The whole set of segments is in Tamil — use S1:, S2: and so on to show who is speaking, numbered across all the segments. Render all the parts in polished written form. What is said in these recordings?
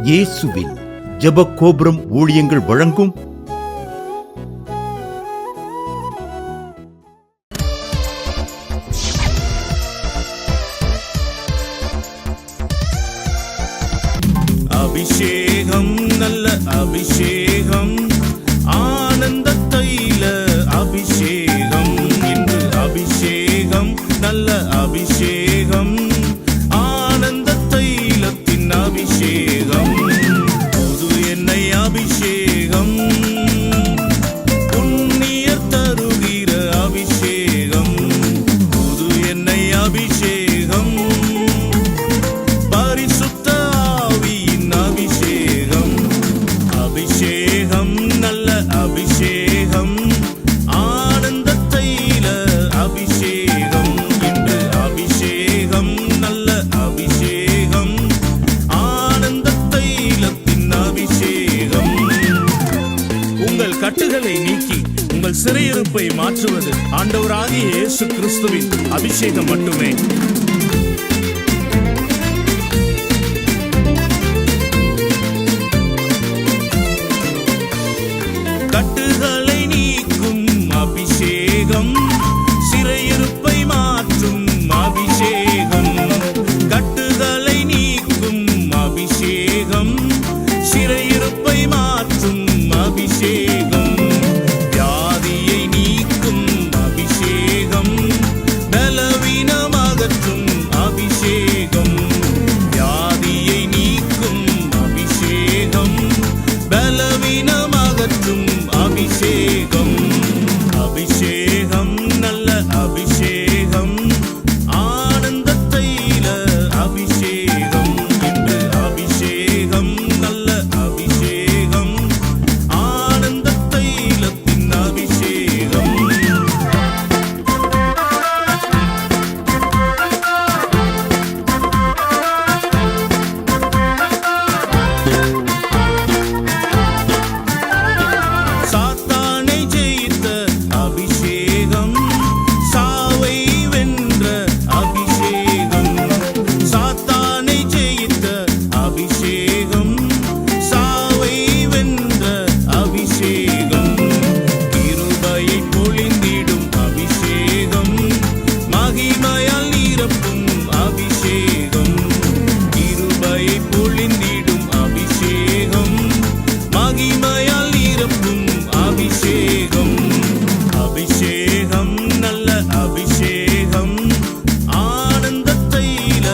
S1: இயேசுவின் ஜெப கோபுரம் ஊழியங்கள் வழங்கும்
S2: அபிஷேகம், நல்ல அபிஷேகம், ஆனந்த தைல அபிஷேகம், இன்று அபிஷேகம், நல்ல அபிஷேகம், ஆனந்த தைலத்தின் அபிஷேகம், புது எண்ணெய் அபிஷேகம், புண்ணியர் தருகிற அபிஷேகம், புது எண்ணெய் அபிஷேகம், பரிசுத்த அபிஷேகம், நல்ல அபிஷேகம், ஆனந்த தைல அபிஷேகம், இன்று அபிஷேகம், நல்ல அபிஷேகம், ஆனந்த தைலத்தின் அபிஷேகம். உங்கள் கட்டுகளை நீக்கி உங்கள் சிறையிருப்பை மாற்றுவது ஆண்டவராகிய இயேசு கிறிஸ்துவின் அபிஷேகம் மட்டுமே. கட்டுகளை நீக்கும் அபிஷேகம், சிறையிருப்பை மாற்றும் அபிஷேகம், கட்டுகளை நீக்கும் அபிஷேகம், சிறையிருப்பை மாற்றும் அபிஷேகம், வியாதியை நீக்கும் அபிஷேகம், பலவீனம் அகற்றும் அபிஷேகம், வியாதியை நீக்கும் அபிஷேகம், பலவீனம் அகற்றும் அபிஷேகம், அபிஷேகம், நல்ல அபிஷேகம், ஆனந்த தைல அபிஷேகம், இன்று அபிஷேகம், நல்ல அபிஷேகம், ஆனந்த தைலத்தின் அபிஷேகம். சாத்தானை ஜெயித்த அபிஷேகம், சாவை வென்ற அபிஷேகம், சாத்தானை ஜெயித்த அபிஷேகம், சாவை வென்ற அபிஷேகம், கிருபையை பொழிந்திடும் அபிஷேகம், மகிமையால் நிரப்பும் அபிஷேகம், கிருபையை பொழிந்திடும் அபிஷேகம், மகிமையால் நிரப்பும் அபிஷேகம், அபிஷேகம், நல்ல அபிஷேகம், ஆனந்த தைல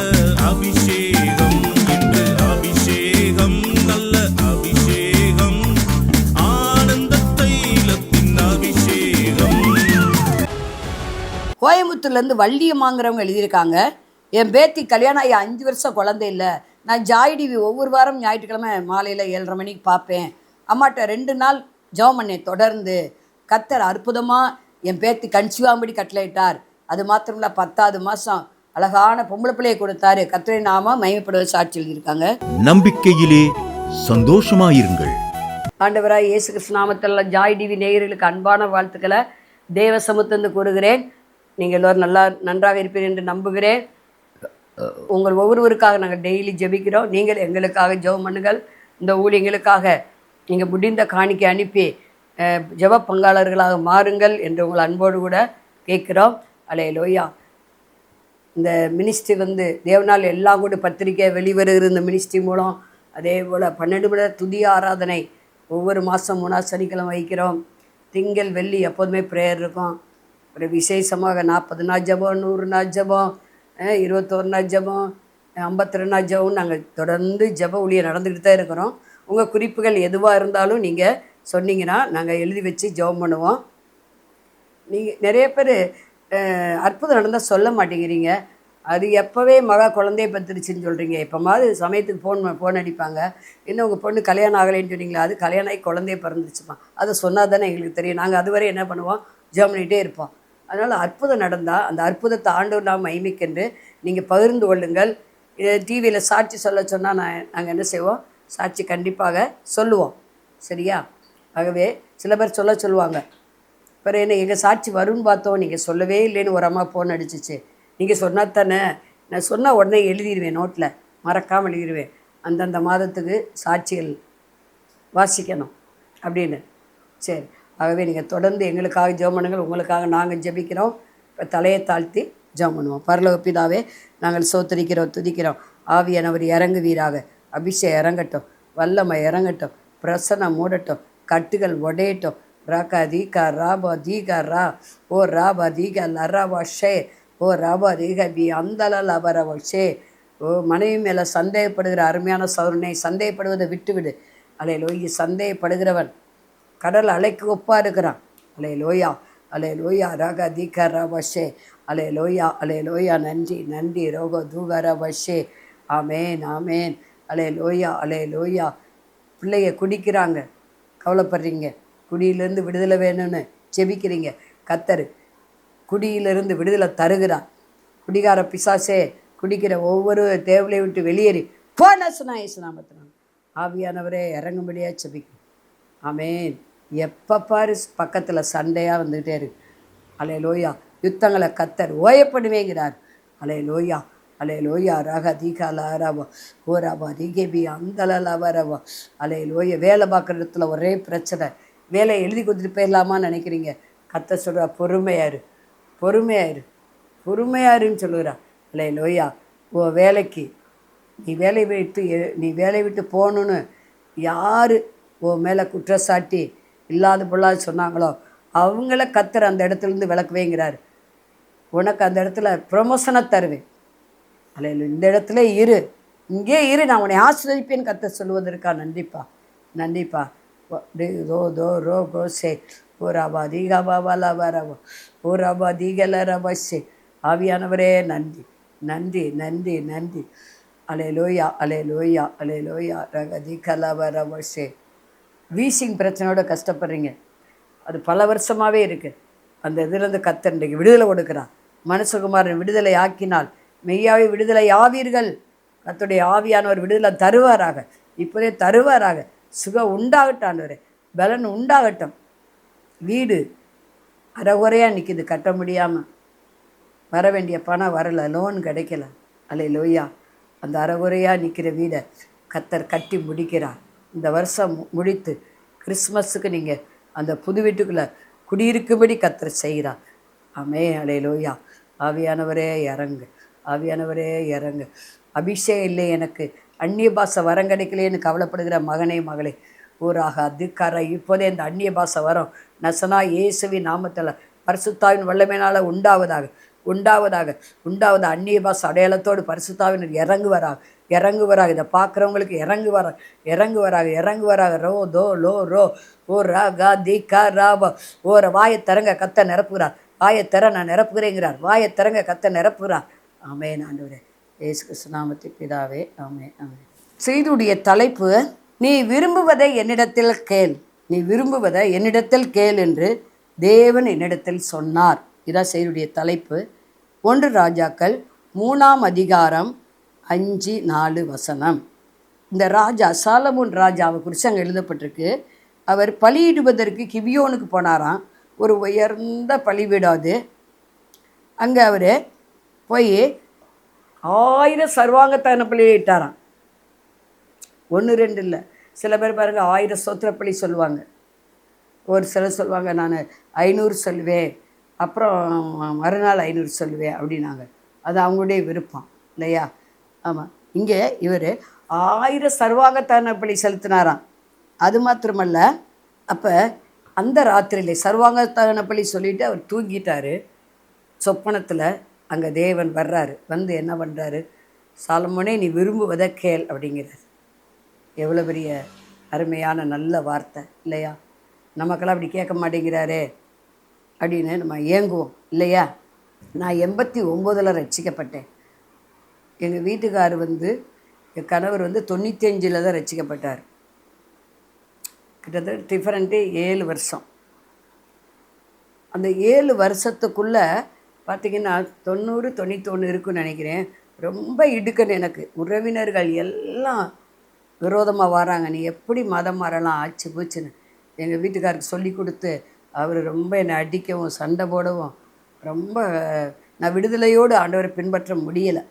S2: அபிஷேகம், இன்று அபிஷேகம், நல்ல அபிஷேகம், ஆனந்த தைலத்தின் அபிஷேகம்.
S3: கோயம்புத்தூர்லேருந்து வள்ளியம்மாங்கிறவங்க எழுதியிருக்காங்க. என் பேத்தி கல்யாணம் ஆகி 5 வருஷம் குழந்தை இல்லை. நான் ஜாய் டிவி ஒவ்வொரு வாரம் ஞாயிற்றுக்கிழமை மாலையில் 7:30 மணிக்கு பார்ப்பேன். அம்மாட்ட 2 நாள் ஜெபம் பண்ணேன் தொடர்ந்து. கர்த்தர் அற்புதமாக என் பேத்தி கன்சீவாகும்படி கட்டளையிட்டார். அது மாத்திரமில்ல 10வது மாதம் அழகான பொம்பளை பிள்ளையை கொடுத்தாரு. கர்த்தரை நாம மகிமைப்படுவது சாட்சி எழுதியிருக்காங்க.
S1: நம்பிக்கையிலே சந்தோஷமாயிருங்கள்.
S3: ஆண்டவராய் இயேசு கிறிஸ்து நாமத்தில் ஜாய் டிவி நேயர்களுக்கு அன்பான வாழ்த்துக்களை தேவ சமூகத்திலிருந்து கூறுகிறேன். நீங்கள் எல்லோரும் நன்றாக இருப்பீர்கள் என்று நம்புகிறேன். உங்கள் ஒவ்வொருவருக்காக நாங்கள் டெய்லி ஜெபிக்கிறோம். நீங்கள் எங்களுக்காக ஜெபம் பண்ணுங்கள். இந்த ஊழியங்களுக்காக நீங்கள் முடிந்த காணிக்கை அனுப்பி ஜெப பங்காளர்களாக மாறுங்கள் என்று உங்கள் அன்போடு கூட கேட்குறோம். அல்லேலூயா. இந்த மினிஸ்ட்ரி தேவனால் எல்லாம் கூட பத்திரிக்கை வெளிவருகிற இந்த மினிஸ்ட்ரி மூலம் அதே போல் 12 மணி துதி ஆராதனை ஒவ்வொரு மாதம் 3ஆம் சனிக்கிழமை வைக்கிறோம். திங்கள் வெள்ளி எப்போதுமே ப்ரேயர் இருக்கும். ஒரு விசேஷமாக 40 நாள் ஜெபம், 100 நாள் ஜெபம், 21 நாள் ஜெபம், 52 நாள் ஜெபம் நாங்கள் தொடர்ந்து ஜெப ஊழியம் நடந்துக்கிட்டு தான் இருக்கிறோம். உங்கள் குறிப்புகள் எதுவாக இருந்தாலும் நீங்கள் சொன்னீங்கன்னா நாங்கள் எழுதி வச்சு ஜெபம் பண்ணுவோம். நீங்கள் நிறைய பேர் அற்புதம் நடந்தால் சொல்ல மாட்டேங்கிறீங்க. அது எப்போவே மகா குழந்தைய பத்துருச்சுன்னு சொல்கிறீங்க. எப்போமாவது சமயத்துக்கு ஃபோன் அடிப்பாங்க. இன்னும் உங்கள் பொண்ணு கல்யாணம் ஆகலைன்னு சொன்னீங்களா? அது கல்யாணம் ஆகி குழந்தைய பிறந்துச்சுப்பா. அதை சொன்னால் தானே எங்களுக்கு தெரியும். நாங்கள் அதுவரை என்ன பண்ணுவோம்? ஜெபம் பண்ணிகிட்டே இருப்போம். அதனால் அற்புதம் நடந்தால் அந்த அற்புதத்தை ஆண்டவர் நாம் மகிமைக்கென்று நீங்கள் பகிர்ந்து கொள்ளுங்கள். டிவியில் சாட்சி சொல்ல சொன்னால் நாங்கள் என்ன செய்வோம்? சாட்சி கண்டிப்பாக சொல்லுவோம். சரியா? ஆகவே சில பேர் சொல்லுவாங்க, பிறகு என்ன எங்கள் சாட்சி வரும்னு பார்த்தோம், நீங்கள் சொல்லவே இல்லைன்னு ஒரு அம்மா ஃபோன் அடிச்சிச்சு. நீங்கள் சொன்னால் தானே, நான் சொன்னால் உடனே எழுதிடுவேன், நோட்டில் மறக்காமல் எழுதிடுவேன். அந்தந்த மாதத்துக்கு சாட்சிகள் வாசிக்கணும் அப்படின்னு. சரி, ஆகவே நீங்கள் தொடர்ந்து எங்களுக்காக ஜெபம் பண்ணுங்கள். உங்களுக்காக நாங்கள் ஜெபிக்கிறோம். இப்போ தலையை தாழ்த்தி ஜெபம் பண்ணுவோம். பரலோக பிதாவே, நாங்கள் சோத்தரிக்கிறோம், துதிக்கிறோம். ஆவியானவர் இறங்குவீராக. அபிஷேகம் இறங்கட்டும், வல்லமை இறங்கட்டும், பிரசனம் மூடட்டும், கட்டுகள் உடையட்டும். ராகா தீகா ராபா தீகா ரா ஓ ராபா தீகா லராபா ஷே ஓ ராபா தீகா பி அந்தல லபரவ ஷே. ஓ மனைவி மேலே சந்தேகப்படுகிற அருமையான சௌரனை சந்தேகப்படுவதை விட்டுவிடு. அலே லோய், சந்தேகப்படுகிறவன் கடல் அலைக்கு ஒப்பாக இருக்கிறான். அலே லோயா, அலே லோயா ராகா தீகா ராபஷே. அலே லோயா, அலே லோயா. நன்றி நன்றி. ரோகோ தூகா ராபஷே. ஆமேன் ஆமேன். அலே லோயா, அலே லோயா. பிள்ளைய குடிக்கிறாங்க, கவலைப்படுறீங்க. குடியிலேருந்து விடுதலை வேணும்னு செபிக்கிறீங்க. கர்த்தர் குடியிலிருந்து விடுதலை தருகிறார். குடிகார பிசாசே, குடிக்கிற ஒவ்வொரு தேவலை விட்டு வெளியேறி போனசுனா இயேசுநாமத்தினால் ஆவியானவரே இறங்கும்படியாக செபிக்கும். ஆமேன். எப்போ பாரு பக்கத்தில் சண்டையாக வந்துக்கிட்டே இருக்கு. அலே லோயா. யுத்தங்களை கர்த்தர் ஓயப்படுவேங்கிறார். அலே லோயா, அலே லோயா. ராக தீகா லாராவா ஓராவா தீகேபி அந்தலவரவா. அலே லோயா. வேலை பார்க்குற இடத்துல ஒரே பிரச்சனை. வேலையை எழுதி கொடுத்துட்டு போயிடலாமான்னு நினைக்கிறீங்க. கர்த்தர் சொல்கிறா, பொறுமையாரு, பொறுமையாரு, பொறுமையாருன்னு சொல்லுகிறா. அலே லோயா. ஓ வேலைக்கு நீ வேலையை விட்டு போகணுன்னு யார் உன் மேலே குற்றச்சாட்டி இல்லாத பொல்லாது சொன்னாங்களோ அவங்கள கர்த்தர் அந்த இடத்துலேருந்து விளக்குவேங்கிறார். உனக்கு அந்த இடத்துல ப்ரொமோஷனை தருவேன். அல்ல, இந்த இடத்துல இரு, இங்கே இரு, நான் உன்னை ஆசிரியப்பேன்னு கர்த்தர் சொல்லுவதற்கா. நன்றிப்பா, நன்றிப்பா. ரோ தோ ரோ கோ சே ஓ ராபா தீகா பாபா லபரவோ ஓ ராபா தீகல ரபஷே. ஆவியானவரே நன்றி நன்றி நன்றி நன்றி. அலே லோயா, அலே லோயா, அலே லோயா. ரக தீகா லபரவஷே. வீசிங் பிரச்சனையோட கஷ்டப்படுறீங்க, அது பல வருஷமாகவே இருக்குது. அந்த இதுலேருந்து கர்த்தர் இன்றைக்கு விடுதலை கொடுக்குறான். மனுஷகுமாரன் விடுதலை ஆக்கினால் மெய்யாவே விடுதலை ஆவீர்கள். கர்த்தருடைய ஆவியானவர் விடுதலை தருவாராக, இப்போதே தருவாராக. சுகம் உண்டாகட்டாண்டவரே, பலன் உண்டாகட்டும். வீடு அரைகுறையாக நிற்கிது, கட்ட முடியாமல். வர வேண்டிய பணம் வரலை, லோன் கிடைக்கல. அலே லோயா. அந்த அரைகுறையாக நிற்கிற வீடை கர்த்தர் கட்டி முடிக்கிறார். இந்த வருஷம் முடித்து கிறிஸ்மஸுக்கு நீங்கள் அந்த புது வீட்டுக்குள்ளே குடியிருக்கும்படி கர்த்தர் செய்கிறார். ஆமே. அலே லோயா. ஆவியானவரே இறங்கு, ஆவியானவரே இறங்கு. அபிஷேகம் இல்லை எனக்கு, அந்நிய பாஷை வரம் கிடைக்கலேன்னு கவலைப்படுகிற மகனே மகளே, ஊராக அதுக்கார இப்போதே இந்த அந்நிய பாஷை வரம் நசனா இயேசுவின் நாமத்தில் பரிசுத்தாவின் வல்லமையினால் உண்டாவதாக, உண்டாவதாக, உண்டாவது. அந்நிய பாஷை அடையாளத்தோடு பரிசுத்தாவினர் இறங்குவராக, இறங்குவராக. இதை பார்க்குறவங்களுக்கு இறங்குவராக, இறங்குவராக, இறங்குவராக. ரோ தோ லோ ரோ ஓ ரா கா தி கா ராபா. ஓர வாயை திறங்க, கத்த நிரப்புகிறார். வாயை திற, நான் நிரப்புகிறேங்கிறார். வாயை திறங்க, கத்த நிரப்புகிறார். ஆமென். ஆண்டவரே இயேசு கிறிஸ்து நாமத்தில் பிதாவே, ஆமென் ஆமென். செய்தியுடைய தலைப்பு, நீ விரும்புவதை என்னிடத்தில் கேள், நீ விரும்புவதை என்னிடத்தில் கேள் என்று தேவன் என்னிடத்தில் சொன்னார். இதான் செய்தியுடைய தலைப்பு. 1 ராஜாக்கள் 3ஆம் அதிகாரம் 5-4 வசனம். இந்த ராஜா சாலமோன் ராஜாவை குறித்து அங்கே எழுதப்பட்டிருக்கு. அவர் பலியிடுவதற்கு கிபியோனுக்கு போனாராம். ஒரு உயர்ந்த பலிபீடம் அது. அங்கே அவர் போய் 1000 சர்வாங்கத்தான பலியிட்டாராம். 1 2 இல்லை. சில பேர் பாருங்கள் 1000 ஸ்தோத்திர பலி சொல்லுவாங்க. ஒரு சிலர் சொல்லுவாங்க நான் 500 சொல்லுவேன், அப்புறம் மறுநாள் 500 சொல்லுவேன் அப்படின்னாங்க. அது அவங்களுடைய விருப்பம் இல்லையா? ஆமாம். இங்கே இவர் 1000 சர்வாங்கத்தான பலி செலுத்தினாராம். அது மாத்திரமல்ல, அப்போ அந்த ராத்திரியிலே சர்வாங்கத்தான பலி சொல்லிவிட்டு அவர் தூங்கிட்டார். சொப்பனத்தில் அங்கே தேவன் வர்றாரு. வந்து என்ன பண்ணுறாரு, சாலமோனே நீ விரும்புவதை கேள் அப்படிங்கிறார். எவ்வளோ பெரிய அருமையான நல்ல வார்த்தை இல்லையா? நமக்கெல்லாம் அப்படி கேட்க மாட்டேங்கிறாரே அப்படின்னு நம்ம ஏங்குவோம் இல்லையா? நான் 89 ரட்சிக்கப்பட்டேன். எங்கள் வீட்டுக்கார் என் கணவர் 95 தான் ரட்சிக்கப்பட்டார். கிட்டத்தட்ட டிஃபரெண்ட்டு 7 வருஷம். அந்த 7 வருஷத்துக்குள்ளே பார்த்திங்கன்னா 90 91 இருக்குன்னு நினைக்கிறேன். ரொம்ப இடுக்கணும் எனக்கு. உறவினர்கள் எல்லாம் விரோதமாக வராங்க. நீ எப்படி மதம் மாறலாம் ஆச்சு போச்சுன்னு எங்கள் வீட்டுக்காருக்கு சொல்லி கொடுத்து அவர் ரொம்ப என்னை அடிக்கவும் சண்டை போடவும் ரொம்ப நான் விடுதலையோடு ஆண்டவரை பின்பற்ற முடியலை.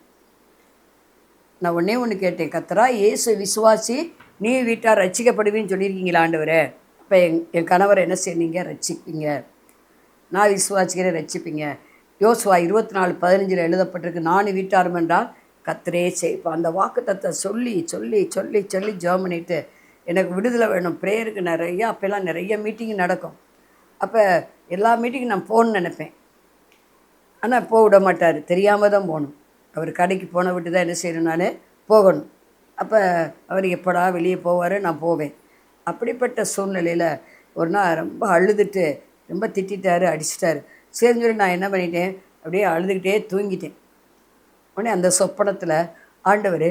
S3: நான் ஒன்றே ஒன்று கேட்டேன், கர்த்தரா இயேசு விசுவாசி நீ வீட்டார் ரட்சிக்கப்படுவீன்னு சொல்லியிருக்கீங்களா ஆண்டவரே? அப்போ என் கணவரை என்ன செய்வீங்க? ரட்சிப்பீங்க. நான் விசுவாசிக்கிறேன், ரட்சிப்பீங்க. யோசுவா 24:15 எழுதப்பட்டிருக்கு, நான் வீட்டாரும் என்றால் கர்த்தரே செய்ப்பா. அந்த வாக்குத்தத்தை சொல்லி சொல்லி சொல்லி சொல்லி ஜெபம் பண்ணிட்டு எனக்கு விடுதலை வேணும். ப்ரேயருக்கு நிறையா அப்போல்லாம் நிறைய மீட்டிங் நடக்கும். அப்போ எல்லா மீட்டிங்கும் நான் போகணுன்னு நினைப்பேன். ஆனால் போக விட மாட்டார், தெரியாமல் தான் போகணும். அவர் கடைக்கு போன விட்டு தான் என்ன செய்யணும், நான் போகணும். அப்போ அவர் எப்படா வெளியே போவார், நான் போவேன். அப்படிப்பட்ட சூழ்நிலையில் ஒரு நாள் ரொம்ப அழுதுட்டு ரொம்ப திட்டாரு, அடிச்சிட்டாரு. சரின்னு சொல்லி நான் என்ன பண்ணிட்டேன், அப்படியே அழுதுகிட்டே தூங்கிட்டேன். உடனே அந்த சொப்பனத்தில் ஆண்டவர்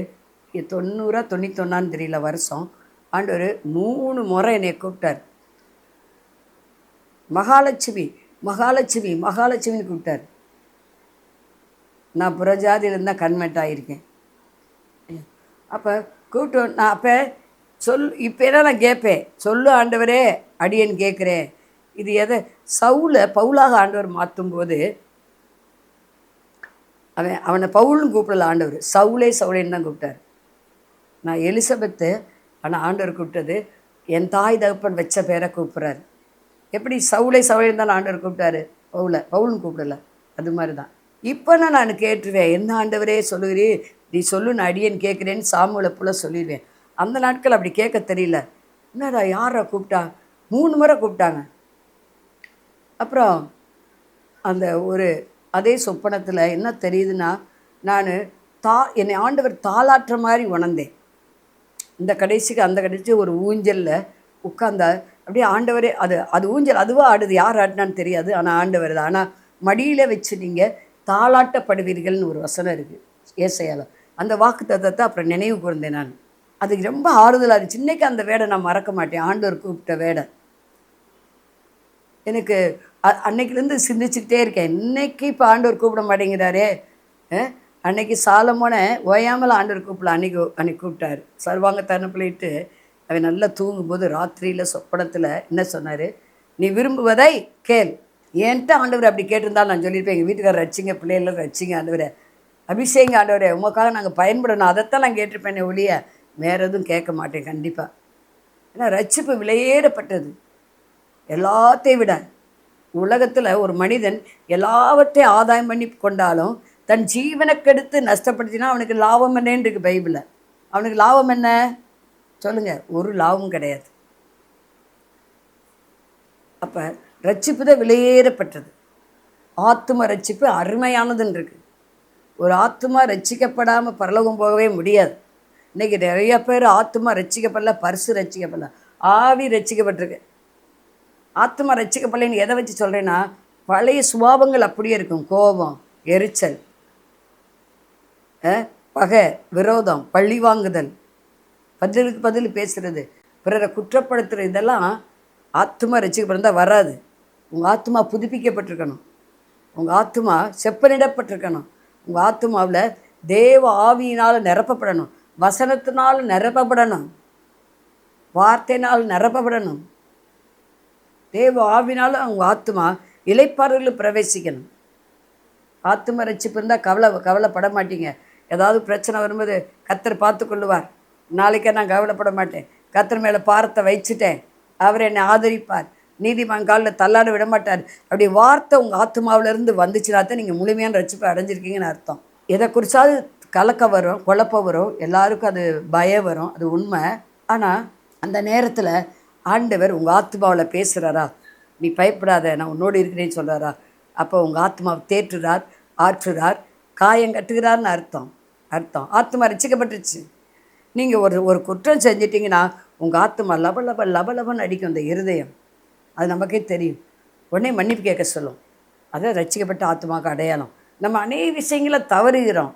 S3: 90 91 தெரியல வருஷம், ஆண்டவர் 3 முறை என்னை கூப்பிட்டார். மகாலட்சுமி மகாலட்சுமி மகாலட்சுமின்னு கூப்பிட்டார். நான் புறஜாதியிலேருந்து தான் கன்வெர்ட் ஆகியிருக்கேன். அப்போ கூப்பிட்டு நான் அப்போ இப்போ நான் கேட்பேன், சொல்லு ஆண்டவரே அடியேன்னு கேட்குறேன். இது எதை பவுலாக ஆண்டவர் மாற்றும்போது அவனை பவுல்னு கூப்பிடல ஆண்டவர், சவுளேன்னு தான் கூப்பிட்டார். நான் எலிசபெத்து, ஆனால் ஆண்டவர் கூப்பிட்டது என் தாய் தகப்பன் வச்ச பேரை கூப்பிட்றாரு. எப்படி சவுளேன்னு தான் ஆண்டவர் கூப்பிட்டாரு, பவுல்னு கூப்பிடல. அது மாதிரி தான் இப்போ நான் கேட்டுருவேன், என்ன ஆண்டவரே சொல்லுகிறீ, நீ சொல்லு நான் அடியேன்னு கேட்குறேன்னு சாமுவேலை போல சொல்லிடுவேன். அந்த நாட்கள் அப்படி கேட்க தெரியல. என்னடா யாரை கூப்பிட்டா, 3 முறை கூப்பிட்டாங்க. அப்புறம் அந்த அதே சொப்பனத்தில் என்ன தெரியுதுன்னா, நான் என்னை ஆண்டவர் தாளாற்ற மாதிரி உணர்ந்தேன். இந்த கடைசிக்கு அந்த கடைசி ஒரு ஊஞ்சலில் உட்கார்ந்தா அப்படியே ஆண்டவரே, அது ஊஞ்சல் அதுவாக ஆடுது, யார் ஆடினான்னு தெரியாது, ஆனால் ஆண்டவர் தான். ஆனால் மடியில் வச்சு நீங்கள் தாளாட்டப்படுவீர்கள்னு ஒரு வசனம் இருக்குது ஏசாயால. அந்த வாக்கு தத்தத்தை அப்புறம் நினைவு கூர்ந்தேன் நான். அதுக்கு ரொம்ப ஆறுதலாக இருந்துச்சு. இன்றைக்கி அந்த வேடை நான் மறக்க மாட்டேன், ஆண்டவர் கூப்பிட்ட வேடை. எனக்கு அன்னைக்குலேருந்து சிந்திச்சுக்கிட்டே இருக்கேன், இன்னைக்கு இப்போ ஆண்டவர் கூப்பிட மாட்டேங்கிறாரே. அன்னைக்கு சாலமோனை ஓயாமல் ஆண்டவர் கூப்பிடல, அன்னைக்கு கூப்பிட்டாரு. சர்வாங்க தரப்பிலிட்டு அவன் நல்லா தூங்கும்போது ராத்திரியில் சொப்பனத்தில் என்ன சொன்னார், நீ விரும்புவதை கேள். ஏன்ட்டு ஆண்டவர் அப்படி கேட்டிருந்தாலும் நான் சொல்லியிருப்பேன், எங்கள் வீட்டுக்காரர் ரச்சிங்க, பிள்ளைகள் ரச்சிங்க ஆண்டவரை, அபிஷேகம் ஆண்டவரே உமக்காக நாங்கள் பயன்படணும், அதைத்தான் நான் கேட்டிருப்பேனே ஒழிய வேறு எதுவும் கேட்க மாட்டேன் கண்டிப்பாக. ஏன்னா ரட்சிப்பு விலையேறப்பட்டது. எல்லாத்தையும் விட உலகத்தில் ஒரு மனிதன் எல்லாவற்றையும் ஆதாயம் பண்ணி கொண்டாலும் தன் ஜீவனை கெடுத்து நஷ்டப்படுத்தினா அவனுக்கு லாபம் என்னன்னு இருக்குது பைபிளில். அவனுக்கு லாபம் என்ன சொல்லுங்கள்? ஒரு லாபம் கிடையாது. அப்போ ரட்சிப்பு தான் விலையேறப்பட்டது. ஆத்தும ரட்சிப்பு அருமையானதுன்னு இருக்குது. ஒரு ஆத்துமா ரட்சிக்கப்படாமல் பரலோகம் போகவே முடியாது. இன்றைக்கி நிறைய பேர் ஆத்துமா ரட்சிக்கப்படல, பரிசு ரட்சிக்கப்படல, ஆவி ரட்சிக்கப்பட்டிருக்கு. ஆத்துமா ரட்சிக்கப்படலைன்னு எதை வச்சு சொல்கிறேன்னா, பழைய சுபாவங்கள் அப்படியே இருக்கும். கோபம், எரிச்சல், பகை, விரோதம், பழி வாங்குதல், பதிலுக்கு பதில் பேசுகிறது, பிறரை குற்றப்படுத்துகிறது, இதெல்லாம் ஆத்துமா ரட்சிக்கப்பட்டிருந்தால் வராது. உங்கள் ஆத்துமா புதுப்பிக்கப்பட்டிருக்கணும், உங்கள் ஆத்துமா செப்பனிடப்பட்டிருக்கணும், உங்கள் ஆத்துமாவில் தேவ ஆவியினால் நிரப்பப்படணும், வசனத்தினால் நிரப்பப்படணும், வார்த்தையினால் நிரப்பப்படணும். தேவ ஆவினால் உங்கள் ஆத்துமா இளைப்பாறுதலில் பிரவேசிக்கணும். ஆத்தும ரட்சிப்பு இருந்தால் கவலைப்பட மாட்டீங்க. ஏதாவது பிரச்சனை வரும்போது கர்த்தர் பார்த்து கொள்ளுவார். நாளைக்கே நான் கவலைப்பட மாட்டேன், கர்த்தர் மேலே பாரத்தை வச்சுட்டேன், அவர் என்னை ஆதரிப்பார், நீதிமான் காலில் தள்ளாட விட மாட்டார். அப்படி வார்த்தை உங்கள் ஆத்துமாவிலேருந்து வந்துச்சுன்னா தான் நீங்கள் முழுமையான ரட்சிப்பை அடைஞ்சிருக்கீங்கன்னு அர்த்தம். எதை குறிச்சாவது கலக்கம் வரும், குழப்பம் வரும், எல்லாருக்கும் அது பயம் வரும், அது உண்மை. ஆனால் அந்த நேரத்தில் ஆண்டவர் உங்கள் ஆத்மாவில் பேசுகிறாரா, நீ பயப்படாத நான் உன்னோடு இருக்கிறேன்னு சொல்கிறாரா, அப்போ உங்கள் ஆத்மாவை தேற்றுறார், ஆற்றுறார், காயம் கட்டுகிறார்னு அர்த்தம். ஆத்மா ரட்சிக்கப்பட்டுருச்சு. நீங்கள் ஒரு குற்றம் செஞ்சிட்டிங்கன்னா உங்கள் ஆத்மா லபலபன்னு அடிக்கும். அந்த இருதயம் அது நமக்கே தெரியும். உடனே மன்னிப்பு கேட்க சொல்லும். அதை ரட்சிக்கப்பட்ட ஆத்மாவுக்கு அடையாளம். நம்ம அநேக விஷயங்களை தவறுகிறோம்.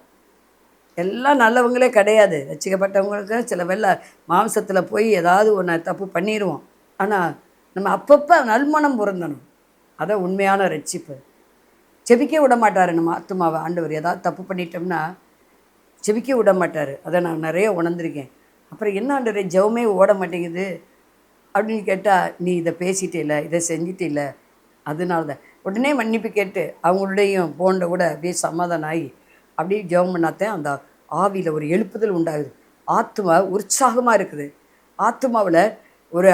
S3: எல்லாம் நல்லவங்களே கிடையாது. ரட்சிக்கப்பட்டவங்களுக்கு சில வேளை மாம்சத்தில் போய் ஏதாவது ஒன்று தப்பு பண்ணிடுவோம். ஆனால் நம்ம அப்பப்போ நல்மனம் பொருந்தணும். அதான் உண்மையான ரட்சிப்பு. செபிக்க விட மாட்டார் நம்ம ஆத்மாவை ஆண்டவர். ஏதாவது தப்பு பண்ணிட்டோம்னா செபிக்க விட மாட்டார். அதை நான் நிறைய உணர்ந்திருக்கேன். அப்புறம் என்ன ஆண்டவரே ஜெபமே ஓட மாட்டேங்குது அப்படின்னு கேட்டால், நீ இதை பேசிட்டே இல்லை, இதை செஞ்சிட்டே இல்லை, அதனால தான். உடனே மன்னிப்பு கேட்டு அவங்களுடையும் போன்ற கூட அப்படியே சமாதானம் ஆகி அப்படியே ஜெபம் பண்ணாத்தேன் அந்த ஆவியில் ஒரு எழுப்புதல் உண்டாகுது. ஆத்மா உற்சாகமாக இருக்குது. ஆத்மாவில் ஒரு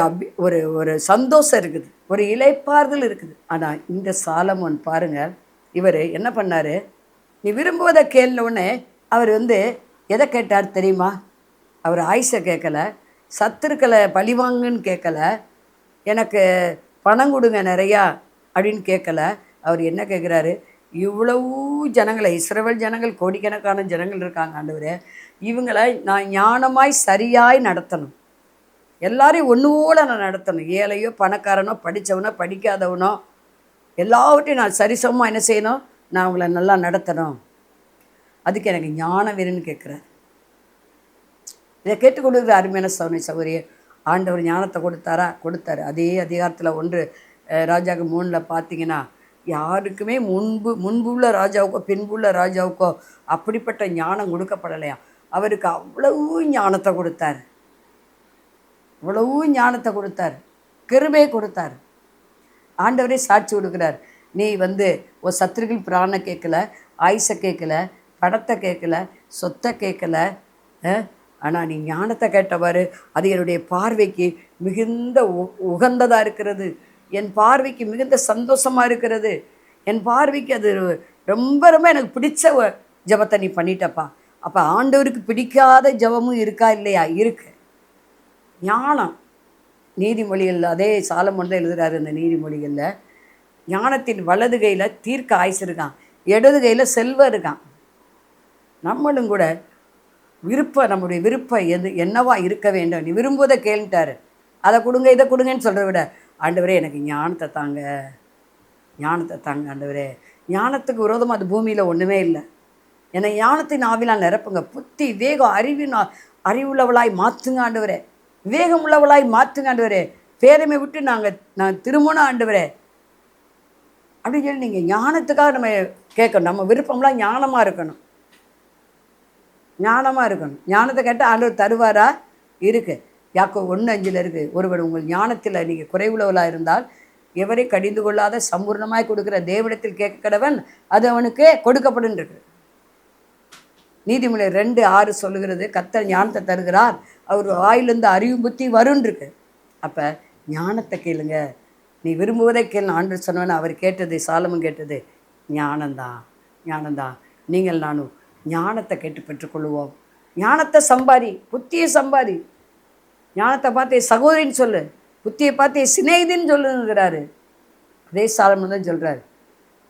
S3: ஒரு ஒரு சந்தோஷம் இருக்குது, ஒரு இளைப்பாறுதல் இருக்குது. ஆனால் இந்த சாலமோன் பாருங்கள், இவர் என்ன பண்ணார்? நீ விரும்புவதை கேள்னவுடனே அவர் எதை கேட்டார் தெரியுமா? அவர் ஆயுசை கேட்கல, சத்துருக்களை பழிவாங்குன்னு கேட்கல, எனக்கு பணம் கொடுங்க நிறையா அப்படின்னு கேட்கல. அவர் என்ன கேட்குறாரு? இவ்வளவு ஜனங்களை, இஸ்ரவேல் ஜனங்கள் கோடிக்கணக்கான ஜனங்கள் இருக்காங்க ஆண்டவரே, இவங்களை நான் ஞானமாய் சரியாய் நடத்தணும், எல்லாரையும் ஒன்றுவோட நான் நடத்தணும். ஏழையோ பணக்காரனோ படித்தவனோ படிக்காதவனோ எல்லாவற்றையும் நான் சரிசமமாக என்ன செய்யணும்? நான் அவங்கள நல்லா நடத்தணும். அதுக்கு எனக்கு ஞானம் வேணும்னு கேட்குறார். இதை கேட்டு கொடுக்குற அருமையான சகோதரிய, ஆண்டவர் ஞானத்தை கொடுத்தாரா? கொடுத்தாரு. அதே அதிகாரத்தில் 1 ராஜாக்கள் 3 பார்த்தீங்கன்னா, யாருக்குமே முன்புள்ள ராஜாவுக்கோ பின்புள்ள ராஜாவுக்கோ அப்படிப்பட்ட ஞானம் கொடுக்கப்படலையா. அவருக்கு அவ்வளவு ஞானத்தை கொடுத்தார், அவ்வளவு ஞானத்தை கொடுத்தார், கிருபையை கொடுத்தார். ஆண்டவரே சாட்சி கொடுக்குறார். நீ ஒரு சத்துருக்கள் பிராண கேட்கல, ஆயுசை கேட்கல, படத்தை கேட்கல, சொத்தை கேட்கல, ஆனால் நீ ஞானத்தை கேட்டவாறு அது என்னுடைய பார்வைக்கு மிகுந்த உகந்ததாக இருக்கிறது, என் பார்வைக்கு மிகுந்த சந்தோஷமாக இருக்கிறது, என் பார்வைக்கு அது ரொம்ப ரொம்ப எனக்கு பிடிச்ச ஜபத்தை நீ பண்ணிட்டப்பா. அப்போ ஆண்டவருக்கு பிடிக்காத ஜபமும் இருக்கா இல்லையா? இருக்கு. ஞானம் நீதிமொழிகளில், அதே சாலமோன் தான் எழுதுகிறாரு இந்த நீதிமொழிகளில், ஞானத்தின் வலது கையில் தீர்க்க ஆயுசு இருக்கான், இடது கையில் செல்வம் இருக்கான். நம்மளும் கூட நம்முடைய விருப்பம் என்னவா இருக்க வேண்டும்? நீ விரும்புவதை கேள்ட்டாரு, அதை கொடுங்க இதை கொடுங்கன்னு சொல்கிறத விட, ஆண்டவரே எனக்கு ஞானத்தை தாங்க, ஞானத்தை தாங்க ஆண்டவரே. ஞானத்துக்கு விரோதமாக அது பூமியில் ஒன்றுமே இல்லை. என்னை ஞானத்தின் ஆவிலாம் நிரப்புங்க, புத்தி வேகம் அறிவுள்ளவளாய் மாற்றுங்க ஆண்டவரே, வேகம் உள்ளவளாய் மாற்றுங்க ஆண்டவரே, பேரமை விட்டு நான் திருமணம் ஆண்டவரே அப்படின்னு சொல்லி நீங்கள் ஞானத்துக்காக நம்ம கேட்கணும். நம்ம விருப்பம்லாம் ஞானமாக இருக்கணும், ஞானமாக இருக்கணும். ஞானத்தை கேட்டால் ஆண்டவர் தருவாரா? இருக்குது. யாக்கோபு 1:5 இருக்குது, ஒருவர் உங்கள் ஞானத்தில் நீங்கள் குறைவுள்ளவளாக இருந்தால் எவரை கடிந்து கொள்ளாத சம்பூர்ணமாய் கொடுக்குற தேவனிடத்தில் கேட்க கடவன், அது அவனுக்கு கொடுக்கப்படும் இருக்கு. நீதிமொழி 2:6 சொல்லுகிறது, கர்த்தர் ஞானத்தை தருகிறார், அவர் வாயிலிருந்து அறிவு புத்தி வரும்னு இருக்கு. அப்போ ஞானத்தை கேளுங்க, நீ விரும்புவதை கேளு ஆண்டு சொன்னவன. அவர் கேட்டது, சாலமன் கேட்டது ஞானம்தான், ஞானம்தான். நீங்கள் நானும் ஞானத்தை கேட்டு பெற்றுக்கொள்ளுவோம். ஞானத்தை சம்பாதி, புத்தியை சம்பாதி. ஞானத்தை பார்த்து சகோதரின்னு சொல்லு, புத்தியை பார்த்து சிநேகிதின்னு சொல்லுங்கிறாரு. அதே சாலமன் தான் சொல்கிறாரு.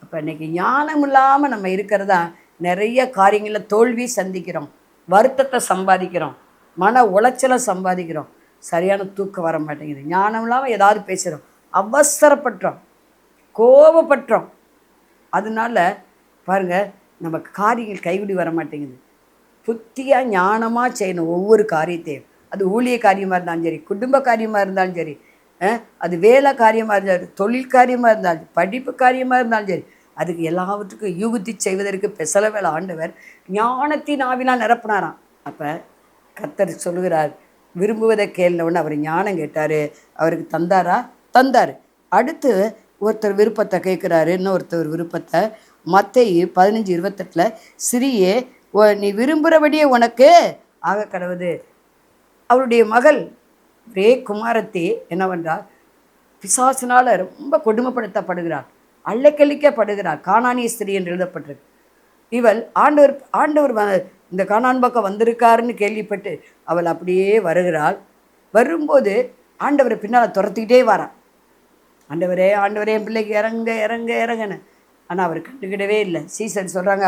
S3: அப்போ இன்றைக்கி ஞானம் இல்லாமல் நம்ம இருக்கிறதா நிறைய காரியங்களில் தோல்வி சந்திக்கிறோம், வருத்தத்தை சம்பாதிக்கிறோம், மன உளைச்சலை சம்பாதிக்கிறோம், சரியான தூக்கம் வர மாட்டேங்குது. ஞானம் இல்லாமல் ஏதாவது பேசுகிறோம், அவசரப்பட்டோம், கோபப்பட்டோம். அதனால பாருங்கள், நமக்கு காரியங்கள் கைவிடி வர மாட்டேங்குது. புத்தியாக ஞானமாக செய்யணும் ஒவ்வொரு காரியத்தையும். அது ஊழிய காரியமாக இருந்தாலும் சரி, குடும்ப காரியமாக இருந்தாலும் சரி, அது வேலை காரியமாக இருந்தாலும், தொழில் காரியமாக இருந்தாலும், படிப்பு காரியமாக இருந்தாலும் சரி, அதுக்கு எல்லாவற்றுக்கும் யூகத்தி செய்வதற்கு பெசல வேலை ஆண்டவர் ஞானத்தின் ஆவினால் நிரப்பினாராம். அப்போ கர்த்தர் சொல்லுகிறார், விரும்புவதை கேள்னவுன்னு அவர் ஞானம் கேட்டார், அவருக்கு தந்தாரா? தந்தார். அடுத்து ஒருத்தர் விருப்பத்தை கேட்குறாரு, இன்னொருத்தர் விருப்பத்தை. மத்தேயு 15:28 சிறியே நீ விரும்புகிறபடியே உனக்கு ஆக கடவுது. அவருடைய மகள் ஒரே குமாரத்தி என்னவென்றால் பிசாசினால் ரொம்ப கொடுமைப்படுத்தப்படுகிறார், அள்ளைக்கழிக்கப்படுகிறார். கானானிய ஸ்திரீ என்று எழுதப்பட்டிருக்கு. இவள் ஆண்டவர் இந்த கானான் பக்கம் வந்திருக்காருன்னு கேள்விப்பட்டு அவள் அப்படியே வருகிறாள். வரும்போது ஆண்டவரை பின்னால் துரத்திக்கிட்டே வரான். ஆண்டவரே ஆண்டவரே என் பிள்ளைக்கு இறங்க இறங்க இறங்கன்னு. ஆனால் அவர் கண்டுக்கிடவே இல்லை. சீசன் சொல்கிறாங்க,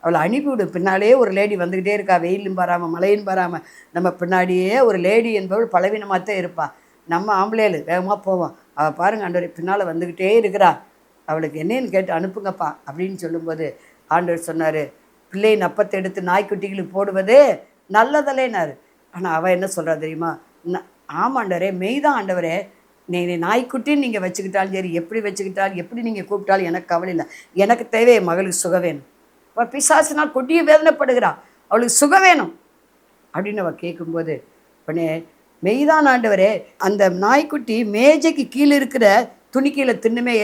S3: அவளை அனுப்பிவிடு, பின்னாலே ஒரு லேடி வந்துக்கிட்டே இருக்கா, வெயிலும் பாராமல் மழையும் பாராமல். நம்ம பின்னாடியே ஒரு லேடி என்பவள் பலவீனமாக தான் இருப்பாள். நம்ம ஆம்பளையில் வேகமாக போவோம். அவள் பாருங்கள் ஆண்டவர் பின்னால் வந்துக்கிட்டே இருக்கிறா, அவளுக்கு என்னன்னு கேட்டு அனுப்புங்கப்பா அப்படின்னு சொல்லும்போது ஆண்டவர் சொன்னார், பிள்ளையின் அப்பத்தை எடுத்து நாய்க்குட்டிகளுக்கு போடுவது நல்லதல்லேனாரு. ஆனால் அவள் என்ன சொல்கிறா தெரியுமா? ஆமாண்டவரே, மெய்தான் ஆண்டவரே, நாய்க்குட்டின்னு நீங்கள் வச்சுக்கிட்டாலும் சரி, எப்படி வச்சுக்கிட்டாலும் எப்படி நீங்கள் கூப்பிட்டாலும் எனக்கு கவலை இல்லை, எனக்கு தேவை என் மகளுக்கு சுகம் வேணும். இப்போ பிசாசினால் கொட்டிய வேதனைப்படுகிறாள், அவளுக்கு சுகம் வேணும் அப்படின்னு அவள் கேட்கும்போது உடனே மெய்தான் ஆண்டவரே, அந்த நாய்க்குட்டி மேஜைக்கு கீழே இருக்கிற துணி கீழே தின்னுமே,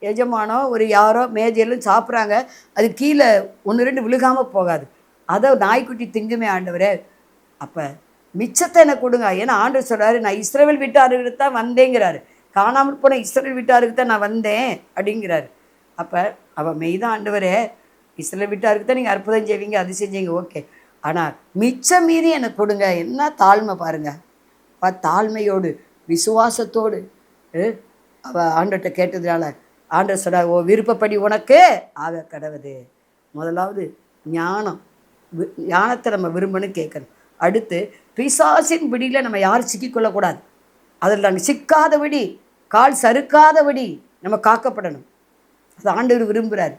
S3: எஜமானோ ஒரு யாரோ மேஜையிலும் சாப்பிட்றாங்க, அது கீழே 1-2 விழுகாமல் போகாது. அதை நாய்க்குட்டி திங்குமே ஆண்டவரே, அப்போ மிச்சத்தை எனக்கு கொடுங்க. ஏன்னா ஆண்டவர் சொல்கிறாரு, நான் இஸ்ரவேல் வீட்டாருக்கு தான் வந்தேங்கிறாரு. காணாமல் போன இஸ்ரவேல் வீட்டாருக்கு தான் நான் வந்தேன் அப்படிங்கிறாரு. அப்போ அவள் மெய்தான் ஆண்டவரே, இஸ்ரவேல் வீட்டாருக்கு தான் நீங்கள் அற்புதம் செய்வீங்க, அது செஞ்சீங்க, ஓகே. ஆனால் மிச்சம் மீறி எனக்கு கொடுங்க. என்ன தாழ்மை பாருங்க. தாழ்மையோடு விசுவாசத்தோடு அவள் ஆண்டவர்கிட்ட கேட்டதுனால ஆண்டவர் சொல்கிறார், ஓ விருப்பப்படி உனக்கு ஆக கடவுது. முதலாவது ஞானம், ஞானத்தை நம்ம விரும்பணும் கேட்கணும். அடுத்து பிசாசின் பிடியில் நம்ம யாரும் சிக்கிக்கொள்ளக்கூடாது. அதில் நாங்கள் சிக்காதபடி, கால் சறுக்காதபடி நம்ம காக்கப்படணும். அது ஆண்டவர் விரும்புகிறார்.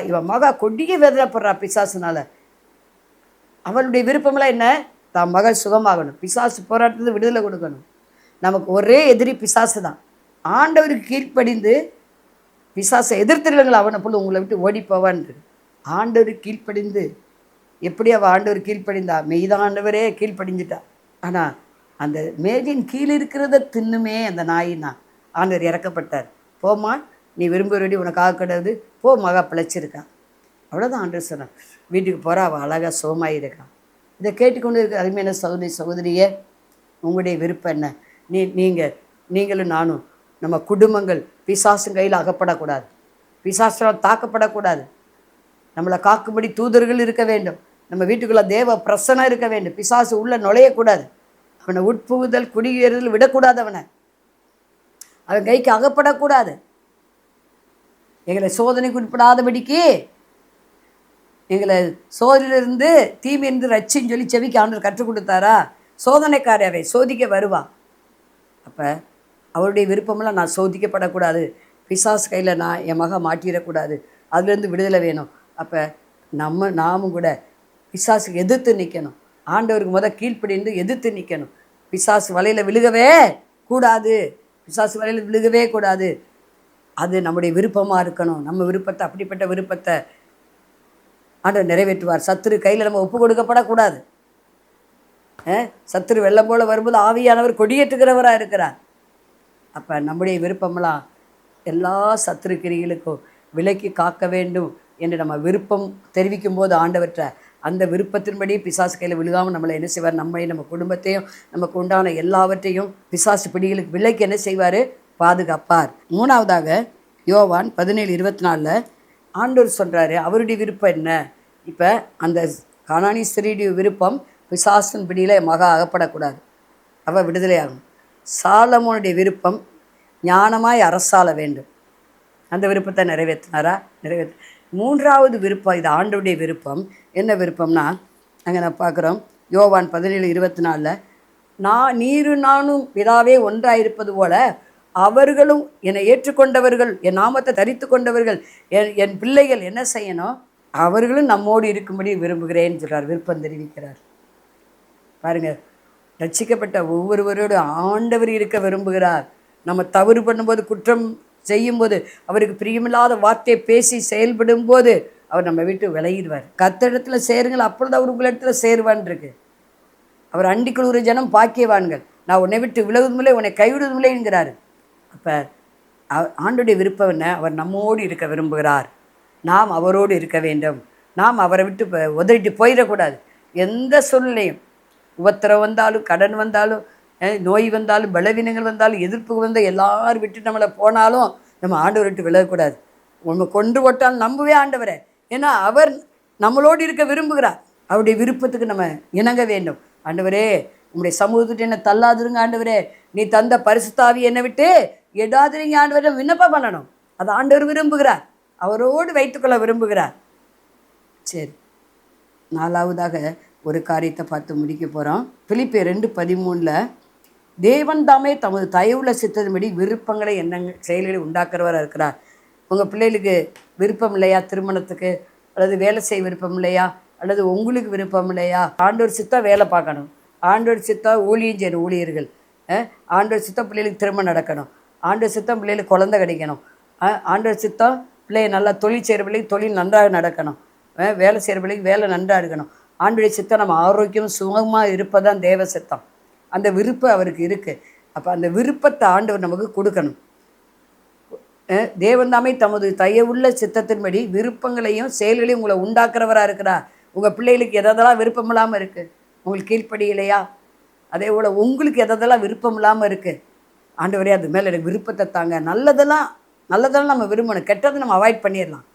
S3: இவன் மகா கொடிய வேதனைப்படுறா பிசாசுனால. அவளுடைய விருப்பமெல்லாம் என்ன? தான் மகள் சுகமாகணும், பிசாசு போராட்டத்துக்கு விடுதலை கொடுக்கணும். நமக்கு ஒரே எதிரி பிசாசு தான். ஆண்டவருக்கு கீழ்ப்படிந்து பிசாசை எதிர்த்துருங்களா, அவனை போல உங்களை விட்டு ஓடி போவான்னு. ஆண்டவருக்கு கீழ்ப்படிந்து எப்படி அவள் ஆண்டவர் கீழ்ப்படிந்தா? மெய்தான் ஆண்டவரே கீழ்ப்படிஞ்சிட்டா. ஆனால் அந்த மேஜின் கீழே இருக்கிறத தின்னுமே அந்த நாயினா ஆண்டவர் இறக்கப்பட்டார். போமா, நீ விரும்புகிறபடி உனக்காக கிடையாது, போ, மகா பிழைச்சிருக்கான். அவ்வளோதான் ஆண்டவர் சொன்னான். வீட்டுக்கு போகிறா, அவள் அழகாக சுகமாயிருக்கான். இதை கேட்டுக்கொண்டு இருக்க அருமையான சகோதரி சகோதரியே, உங்களுடைய விருப்பம் என்ன? நீங்களும் நானும் நம்ம குடும்பங்கள் பிசாசும் கையில் அகப்படக்கூடாது, பிசாசால் தாக்கப்படக்கூடாது. நம்மளை காக்கும்படி தூதர்கள் இருக்க வேண்டும். நம்ம வீட்டுக்குள்ளே தேவ பிரசனம் இருக்க வேண்டும். பிசாசு உள்ளே நுழையக்கூடாது. அவனை உட்புகுதல் குடியேறுதல் விடக்கூடாது. அவன் கைக்கு அகப்படக்கூடாது. எங்களை சோதனைக்கு உட்படாதபடிக்கு, எங்களை சோதனையிலிருந்து தீமையிலிருந்து ரட்சின்னு சொல்லி செவிக்கு ஆண்டவர் கற்றுக் கொடுத்தாரா? சோதனைக்காரியாவை சோதிக்க வருவா. அப்போ அவருடைய விருப்பமெல்லாம் நான் சோதிக்கப்படக்கூடாது, பிசாசு கையில் நான் என் மக மாட்டிடக்கூடாது, அதுலேருந்து விடுதலை வேணும். அப்போ நாமும் கூட பிசாசுக்கு எதிர்த்து நிற்கணும். ஆண்டவருக்கு கீழ்ப்படிந்து எதிர்த்து நிற்கணும். பிசாசு வலையில் விழுகவே கூடாது, பிசாசு வலையில் விழுகவே கூடாது. அது நம்முடைய விருப்பமாக இருக்கணும். நம்ம விருப்பத்தை, அப்படிப்பட்ட விருப்பத்தை ஆண்டவர் நிறைவேற்றுவார். சத்துரு கையில் நம்ம ஒப்பு கொடுக்கப்படக்கூடாது. சத்துரு வெள்ளம் போல வரும்போது ஆவியானவர் கொடியேற்றுகிறவராக இருக்கிறார். அப்போ நம்முடைய விருப்பமெல்லாம் எல்லா சத்துரு கிரிகளுக்கும் விலக்கி காக்க வேண்டும் என்று நம்ம விருப்பம் தெரிவிக்கும் போது ஆண்டவற்ற அந்த விருப்பத்தின்படி பிசாசு கையில் விழுகாமல் நம்மளை என்ன செய்வார்? நம்மை, நம்ம குடும்பத்தையும், நமக்கு உண்டான எல்லாவற்றையும் பிசாசு பிடிகளுக்கு விலைக்கு என்ன செய்வார்? பாதுகாப்பார். மூணாவதாக யோவான் 17:24 ஆண்டவர் சொல்கிறாரு, அவருடைய விருப்பம் என்ன? இப்போ அந்த கானானி ஸ்திரீயுடைய விருப்பம் பிசாசின் பிடியில் மகா அகப்படக்கூடாது, அவள் விடுதலையாகும். சாலமோனுடைய விருப்பம் ஞானமாய் அரசாள வேண்டும். அந்த விருப்பத்தை நிறைவேற்றினாரா? மூன்றாவது விருப்பம், இது ஆண்டவருடைய விருப்பம். என்ன விருப்பம்னா, அங்கே நான் பார்க்குறோம் யோவான் 17:24 நீரும் நானும் பிதாவே ஒன்றாயிருப்பது போல அவர்களும் என்னை ஏற்றுக்கொண்டவர்கள், என் நாமத்தை தரித்து கொண்டவர்கள், என் பிள்ளைகள் என்ன செய்யணும்? அவர்களும் நம்மோடு இருக்கும்படி விரும்புகிறேன்னு சொல்கிறார், விருப்பம் தெரிவிக்கிறார். பாருங்கள், ரட்சிக்கப்பட்ட ஒவ்வொருவரோடு ஆண்டவர் இருக்க விரும்புகிறார். நம்ம தவறு பண்ணும்போது, குற்றம் செய்யும்போது, அவருக்கு பிரியமில்லாத வார்த்தையை பேசி செயல்படும் போது அவர் நம்ம வீட்டு விலகிடுவார். கர்த்தரிடத்தில் சேருங்கள், அப்பொழுது அவர் உங்களிடத்தில் சேருவான் இருக்கு. அவர் அண்டிக்குள் ஒரு ஜனம் பாக்கியவான்கள், நான் உன்னை விட்டு விலகுவதில்லை, உன்னை கைவிடுவதில்லைங்கிறார். அப்போ ஆண்டுடைய விருப்பம் என்ன? அவர் நம்மோடு இருக்க விரும்புகிறார். நாம் அவரோடு இருக்க வேண்டும். நாம் அவரை விட்டு உதறிட்டு போயிடக்கூடாது. எந்த சூழ்நிலையும், உபத்திரம் வந்தாலும், கடன் வந்தாலும், நோய் வந்தாலும், பலவீனங்கள் வந்தாலும், எதிர்ப்பு வந்தால் எல்லாரும் விட்டு நம்மளை போனாலும் நம்ம ஆண்டவரை விட்டு விலகக்கூடாது. நம்ம கொண்டு போட்டாலும் நம்பவே ஆண்டவரை. ஏன்னா அவர் நம்மளோடு இருக்க விரும்புகிறார். அவருடைய விருப்பத்துக்கு நம்ம இணங்க வேண்டும். ஆண்டவரே, உங்களுடைய சமூகத்துட்டு என்ன தள்ளாதுருங்க ஆண்டவரே, நீ தந்த பரிசுத்தாவி என்னை விட்டு எடாதிருங்க ஆண்டவரை விண்ணப்பம் பண்ணணும். அது ஆண்டவர் விரும்புகிறார், அவரோடு வைத்துக்கொள்ள விரும்புகிறார். சரி, நாலாவதாக ஒரு காரியத்தை பார்த்து முடிக்க போகிறோம். பிலிப்பியர் 2:13 தேவன் தாமே தமது தயவுள்ள சித்தத்தின்படி விருப்பங்களை, எண்ணங்கள், செயல்களை உண்டாக்குறவராக இருக்கிறார். உங்கள் பிள்ளைகளுக்கு விருப்பம் இல்லையா? திருமணத்துக்கு அல்லது வேலை செய்ய விருப்பம் இல்லையா? அல்லது உங்களுக்கு விருப்பம் இல்லையா? ஆண்டவர் சித்தம் வேலை பார்க்கணும், ஆண்டவர் சித்தம் ஊழியம் செய்யணும், ஊழியர்கள் ஆண்டவர் சித்தம் பிள்ளைகளுக்கு திருமணம் நடக்கணும், ஆண்டவர் சித்தம் பிள்ளைகளுக்கு குழந்தை கிடைக்கணும், ஆண்டவர் சித்தம் பிள்ளைய நல்லா தொழில் செய்கிற பிள்ளைக்கு தொழில் நன்றாக நடக்கணும், வேலை செய்கிற பிள்ளைக்கு வேலை நன்றாக இருக்கணும். ஆண்டவருடைய சித்தம் நம்ம ஆரோக்கியம் சுகமாக இருப்பதான் தேவ சித்தம். அந்த விருப்பம் அவருக்கு இருக்குது. அப்போ அந்த விருப்பத்தை ஆண்டவர் நமக்கு கொடுக்கணும். தேவன் தாமே தமது தயவுள்ள சித்தத்தின்படி விருப்பங்களையும் செயல்களையும் உங்களை உண்டாக்குறவராக இருக்கிறார். உங்கள் பிள்ளைகளுக்கு எதெல்லாம் விருப்பம் இல்லாமல் இருக்குது, உங்களுக்கு கீழ்ப்படியலையா? அதே போல் உங்களுக்கு எதெல்லாம் விருப்பம் இல்லாமல் இருக்குது, ஆண்டவரே அது மேலே எனக்கு விருப்பத்தை தாங்க. நல்லதெல்லாம் நம்ம விரும்பணும், கெட்டதை நம்ம அவாய்ட் பண்ணிடலாம்.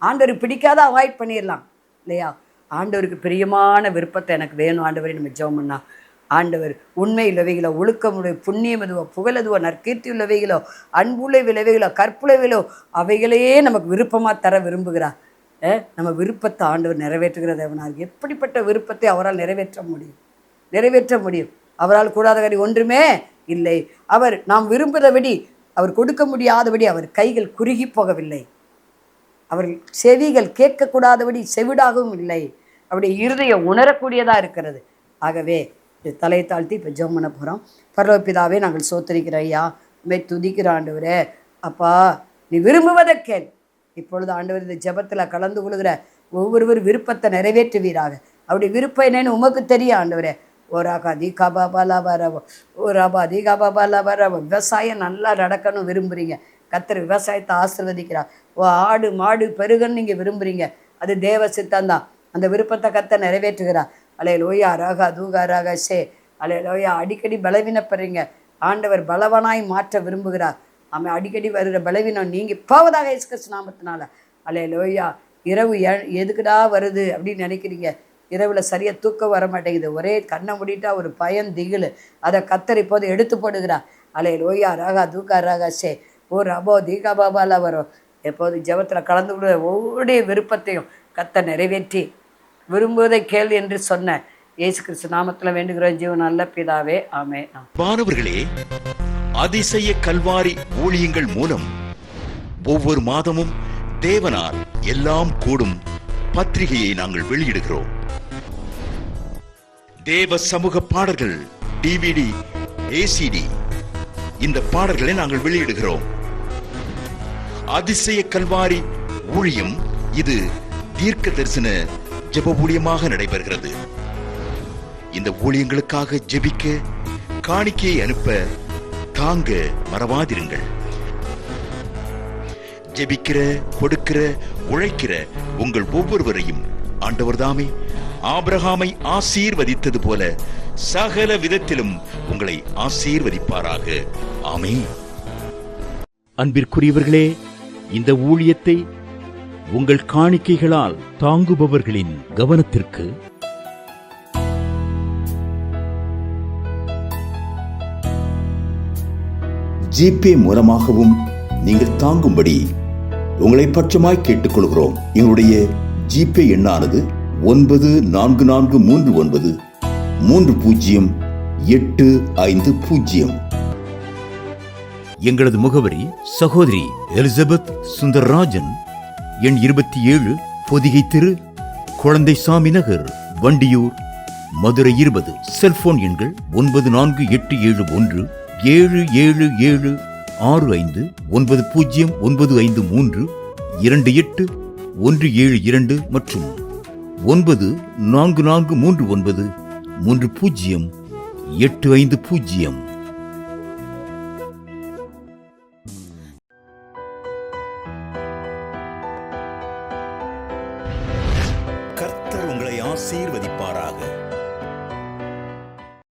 S3: ஆண்டவருக்கு பிடிக்காத அவாய்ட் பண்ணிடலாம் இல்லையா? ஆண்டவருக்கு பிரியமான விருப்பத்தை எனக்கு வேணும் ஆண்டவரே நம்ம ஜெபம் பண்ணா. ஆண்டவர் உண்மை உள்ளவைகளோ, ஒழுக்கமுடைய புண்ணியம் எதுவோ, புகழதுவோ, நற்கீர்த்தி உள்ளவைகளோ, அன்புள்ள விளைவைகளோ, கற்புளைவைகளோ அவைகளையே நமக்கு விருப்பமாக தர விரும்புகிறார். நம்ம விருப்பத்தை ஆண்டவர் நிறைவேற்றுகிற தேவனார். எப்படிப்பட்ட விருப்பத்தை அவரால் நிறைவேற்ற முடியும்? அவரால் கூடாத காரியம் ஒன்றுமே இல்லை. அவர் நாம் விரும்புகிறபடி அவர் கொடுக்க முடியாதபடி அவர் கைகள் குறுகி போகவில்லை. அவர் செவிகள் கேட்கக்கூடாதபடி செவிடாகவும் இல்லை. அவருடைய இருதயம் உணரக்கூடியதாக இருக்கிறது. ஆகவே தலை தாழ்த்தி இப்போ ஜெபம் பண்ண போகிறோம். பரலோக பிதாவே, நாங்கள் சோத்தரிக்கிற ஐயா, மே துதிக்கிற ஆண்டவரே. அப்பா, நீ விரும்புவதை கேள். இப்பொழுது ஆண்டவர் இந்த ஜெபத்தில் கலந்து கொள்கிற ஒவ்வொருவர் விருப்பத்தை நிறைவேற்றுவீராக. அவருடைய விருப்பம் என்னன்னு உமக்கு தெரியும் ஆண்டவரே. விவசாயம் நல்லா நடக்கணும் விரும்புகிறீங்க. கர்த்தர் விவசாயத்தை ஆசீர்வதிக்கிறார். ஆடு மாடு பெருகன்னு நீங்கள் விரும்புகிறீங்க. அது தேவ சித்தம்தான். அந்த விருப்பத்தை கர்த்தர் நிறைவேற்றுகிறார். அல்லேலூயா. ராகா தூகா ராகா சே. அல்லேலூயா. அடிக்கடி பலவீனப்படுறீங்க, ஆண்டவர் பலவனாய் மாற்ற விரும்புகிறார். அவன் அடிக்கடி வருகிற பலவீனம் நீங்கி போவதாக இயேசு கிறிஸ்து நாமத்தினால. அல்லேலூயா. இரவு எதுக்குடா வருது அப்படின்னு நினைக்கிறீங்க. இரவில் சரியாக தூக்கம் வர மாட்டேங்குது, ஒரே கண்ணை மூடிட்டா ஒரு பயம் திகில். அதை கர்த்தர் இப்போது எடுத்து போடுகிறார். அல்லேலூயா. ராகா தூகா ராகா சே. ஓ ரபோ தீகா பாபாலாம் வரும். எப்போது ஜெபத்தில் கலந்து கொள்ள ஒவ்வொருடைய விருப்பத்தையும் கர்த்தர் நிறைவேற்றி விரும்புவதை கேள் என்று சொன்ன இயேசு கிறிஸ்து நாமத்தில் வேண்டுகிற ஜீவன் நல்ல பிதாவே, ஆமென்.
S1: மாணவர்களே, அதிசய கல்வாரி ஊழியங்கள் மூலம் ஒவ்வொரு மாதமும் தேவனால் எல்லாம் கூடும் பத்திரிகையை நாங்கள் வெளியிடுகிறோம். தேவ சமூக பாடல்கள் DVD, ACD இந்த பாடல்களை நாங்கள் வெளியிடுகிறோம். அதிசய கல்வாரி ஊழியம் இது தீர்க்க தரிசன ஜெப ஊழியமாக நடைபெறுகிறது. இந்த ஊழியங்களுக்காக ஜெபிக்க, காணிக்கையை அனுப்ப தாங்க மறவாதிருங்கள். ஜெபிக்கிற, கொடுக்கிற, உழைக்கிற உங்கள் ஒவ்வொருவரையும் ஆண்டவர் தாமே ஆபிரகாமை ஆசீர்வதித்தது போல சகல விதத்திலும் உங்களை ஆசீர்வதிப்பாராக. ஆமென். அன்பிற்குரியவர்களே, இந்த ஊழியத்தை உங்கள் காணிக்கைகளால் தாங்குபவர்களின் கவனத்திற்கு
S4: ஜிபே மூலமாகவும் நீங்கள் தாங்கும்படி உங்களை பட்சமாய் கேட்டுக்கொள்கிறோம். எங்களுடைய ஜிபே எண்ணானது 9439308550.
S1: எங்களது முகவரி சகோதரி எலிசபெத் சுந்தரராஜன், எண் 27, பொதிகை தெரு, குழந்தைசாமி நகர், வண்டியூர், மதுரை 20. செல்போன் எண்கள் 9487177765, 9095328172 மற்றும் 9443930850.